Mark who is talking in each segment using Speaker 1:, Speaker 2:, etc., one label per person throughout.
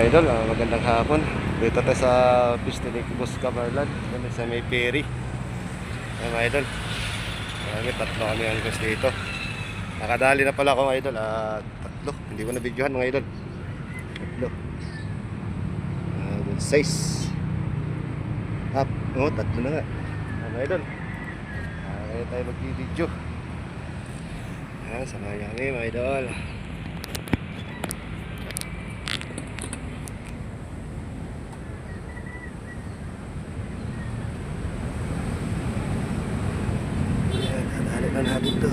Speaker 1: idol, magandang hapon. Dito tayo sa pista ni Boss Camarlan, sa may ferry. Mga idol, tatlo kami ang gusto dito. Nakadali na pala ako mga idol, tatlo. Hindi ko na videohan mga idol. Tatlo. Good size. Up, tatlo na nga. Mga idol, kaya tayo mag-video. Samahan kami mga idol. Natin to.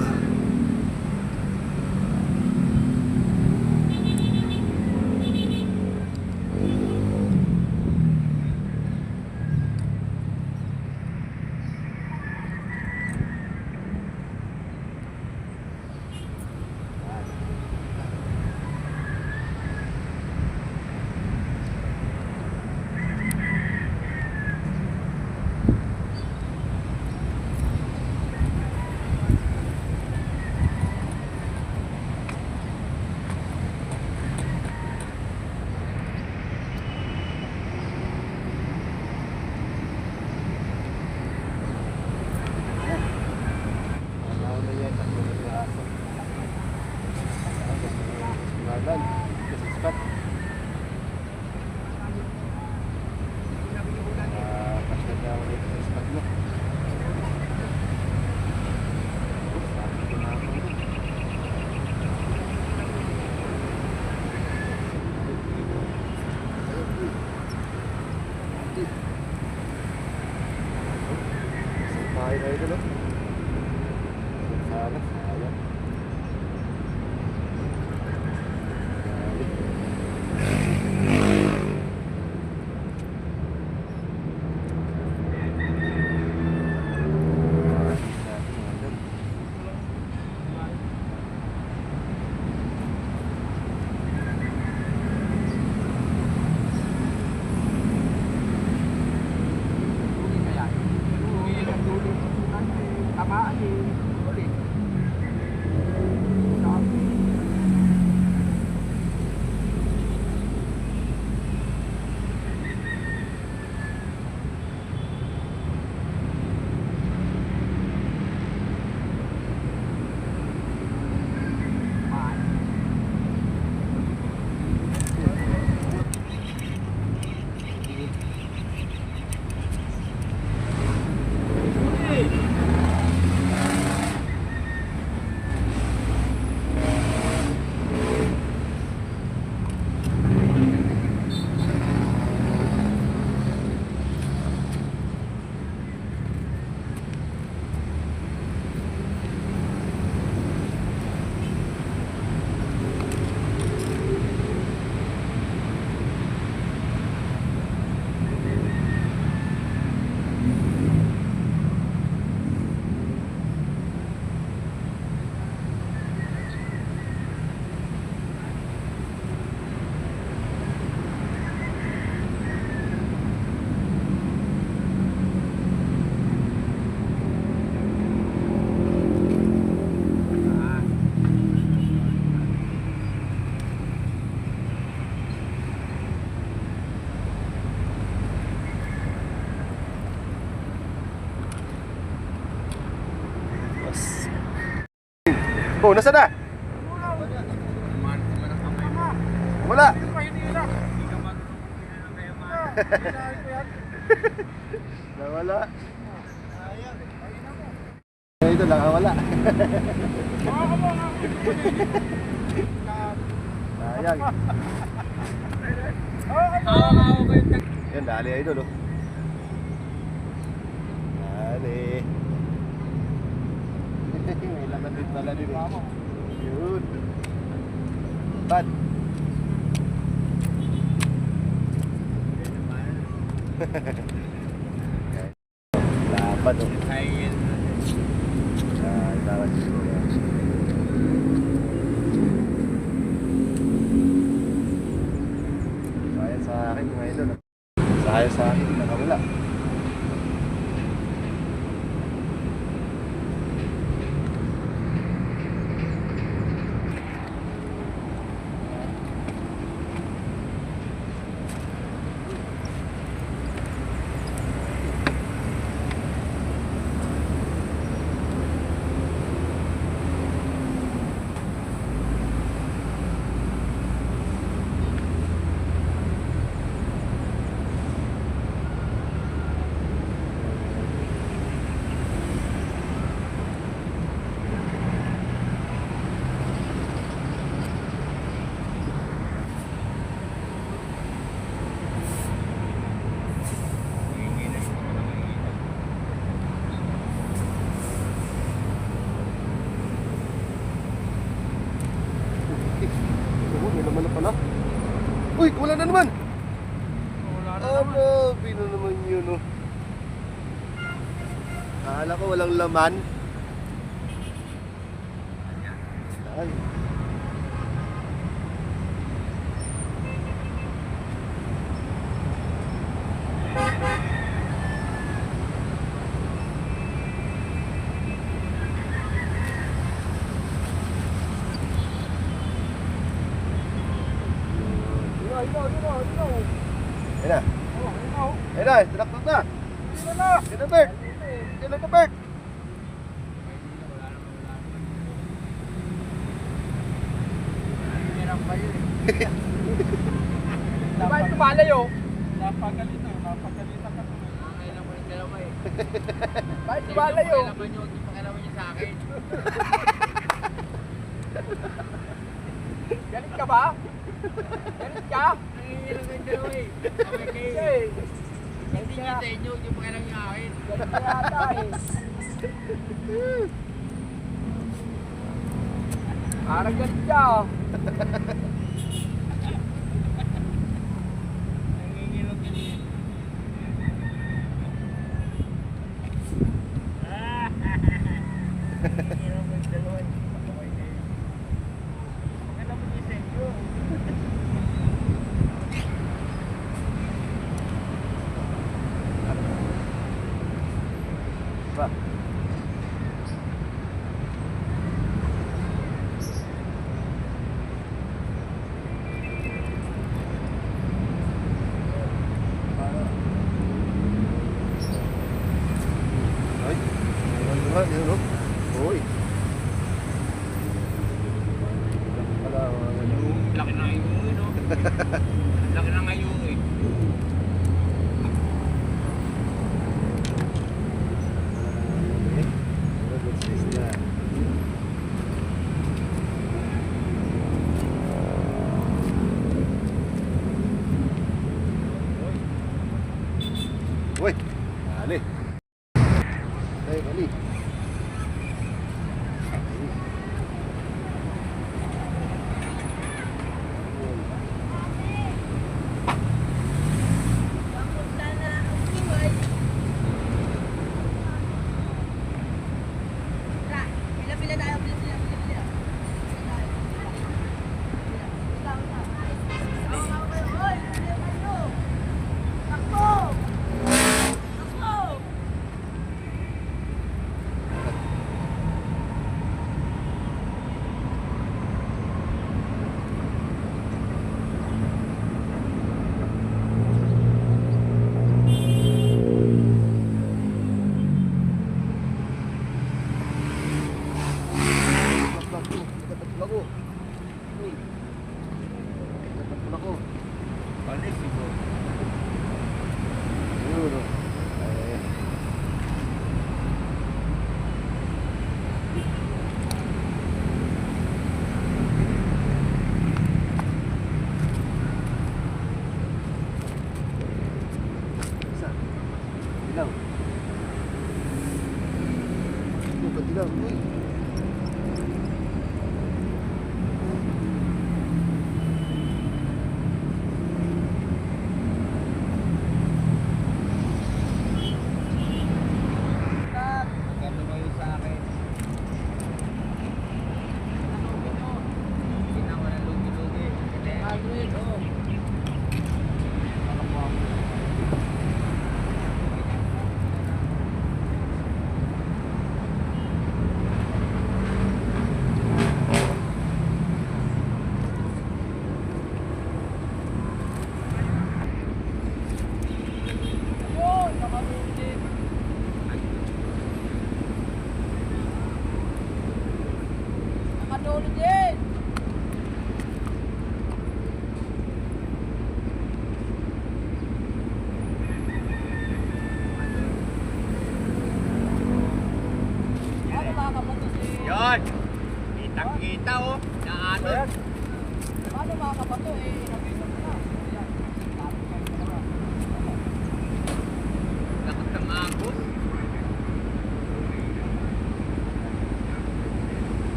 Speaker 1: Oh, nasa na? Wala. Nawala. Ito lang wala. Sayang. Yan, dali idol oh. Dali. May laman din pala din eh. Yun. Bad. Dapat oh. Dapat siguro yan. Sayang sa akin mga idol. Sayang sa akin, nakawala. wala na naman.
Speaker 2: Wala na naman.
Speaker 1: Grabe na naman yun, oh. Akala ko walang laman. Saan? Ayun na. Ayun na, tinaktak na. Ayun na, Bert. Ayun na, Bert.
Speaker 2: Diba ito malayo? Napagalitan ka. Kailan mo yung dalawa eh. Bakit ito malayo? Kailan nyo, di pa kailangan nyo sa akin. Galit ka ba? Galit ka? Nangingilang kayong dalawa eh. Okay kayo. Hindi nyo sa inyo, di pa kailangan nyo akin. Galit ka yata eh. Parang galit ka oh.
Speaker 1: Ba? Ay, ayun naman, yun, oh. Uy.
Speaker 2: Laki na ngayon eh, no? Laki na ngayon eh.
Speaker 1: Uy, dali. Ay, dali. Patilaw. Uy.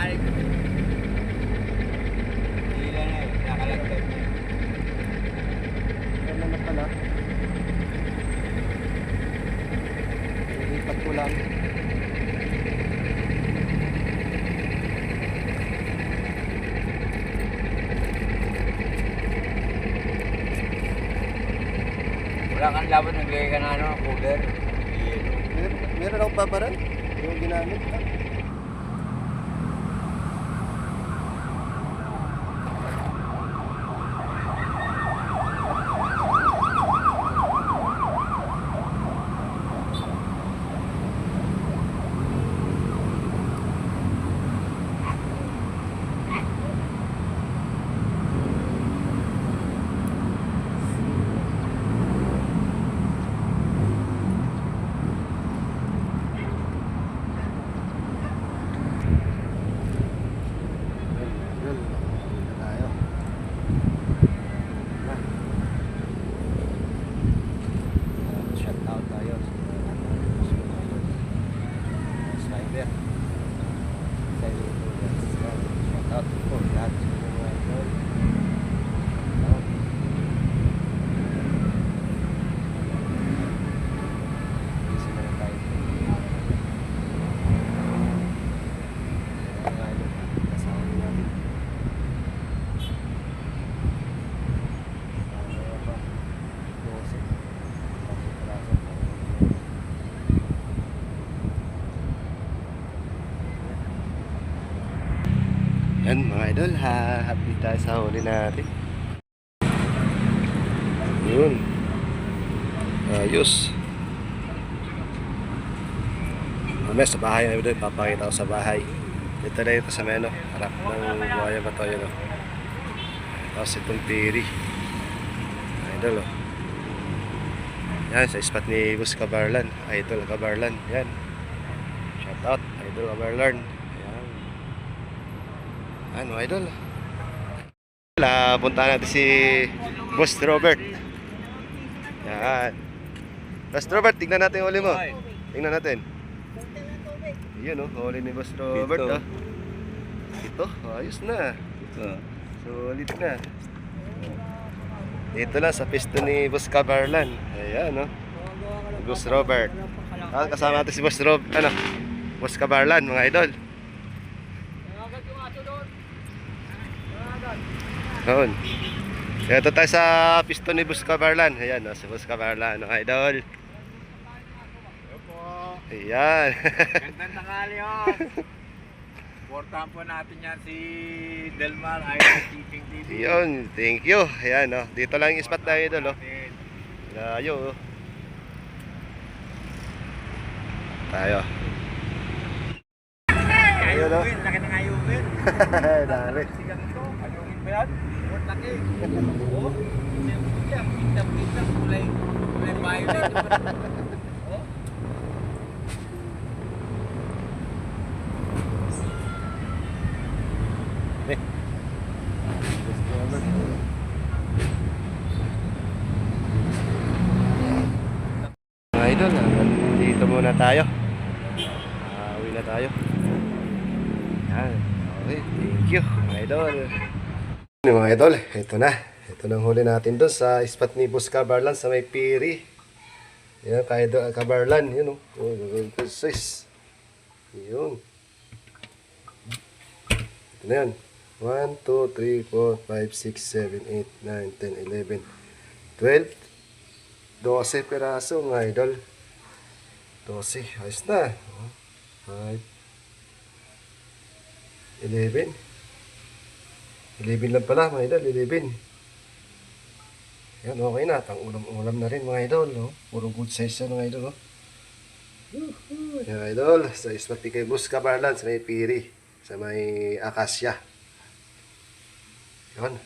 Speaker 2: ilalim. Hindi lang eh, nakalagdag na.
Speaker 1: Ano na pala? Ilipat ko lang.
Speaker 2: Wala kang laban, naglagay ka na ano, cooler.
Speaker 1: Meron akong paparan? Yung ginamit ka? Yan mga idol, happy tayo sa huli natin. Yun. Ayos. Mamaya sa bahay na idol, papakita ko sa bahay. Dito na ito sa meno, harap ng buhaya ba ito yun. Tapos itong piri. Idol oh. Yan, sa spot ni Bus Cabarlan. Idol Cabarlan. Yan. Shout out, Idol Cabarlan. Ano idol? Punta natin si Boss Robert. Yan. Boss Robert, tignan natin yung huli mo. Tignan natin. Yan oh, huli ni Boss Robert oh. Ito, ayos na. Solid na. Dito lang sa pisto ni Boss Cabarlan. Ayan oh. Boss Robert. Kasama natin si Boss Rob, ano? Boss Cabarlan, mga idol. Noon. Ito tayo sa pisto ni Boss Cabarlan. Ayan, si Boss Cabarlan, ang idol. Ayan.
Speaker 2: Gandang tanghali oh. Portahan po natin yan si Delmar, Idol Shipping TV.
Speaker 1: Yun, thank you. Ayan, oh. Dito lang yung spot na idol, oh. Layo, oh. Tayo. Ayun, oh.
Speaker 2: Laki ng ayungin.
Speaker 1: Dami.
Speaker 2: Sigang ito, ayungin ba yan? Laki. Oo. Kita, kulay violet. Oh.
Speaker 1: Mga idol, dito muna tayo. Uwi na tayo. Yan. Okay, thank you mga idol. Mga idol, ito na. Ito na huli natin doon sa spot ni Boss Cabarlan sa may piri. Yan, kaya Cabarlan, yun o. Oh, size. Yun. Ito na yan. 1, 2, 3, 4, 5, 6, 7, 8, 9, 10, 11, 12, 12 peraso mga idol. 12, ayos na. 5, 11. 11 lang pala mga idol, 11. Yan, okay na. Tang ulam-ulam na rin mga idol. No? Puro good size yan mga idol. No? Yan idol, sa spot ni kay Boss Cabarlan sa may piri, sa may akasya. Yun.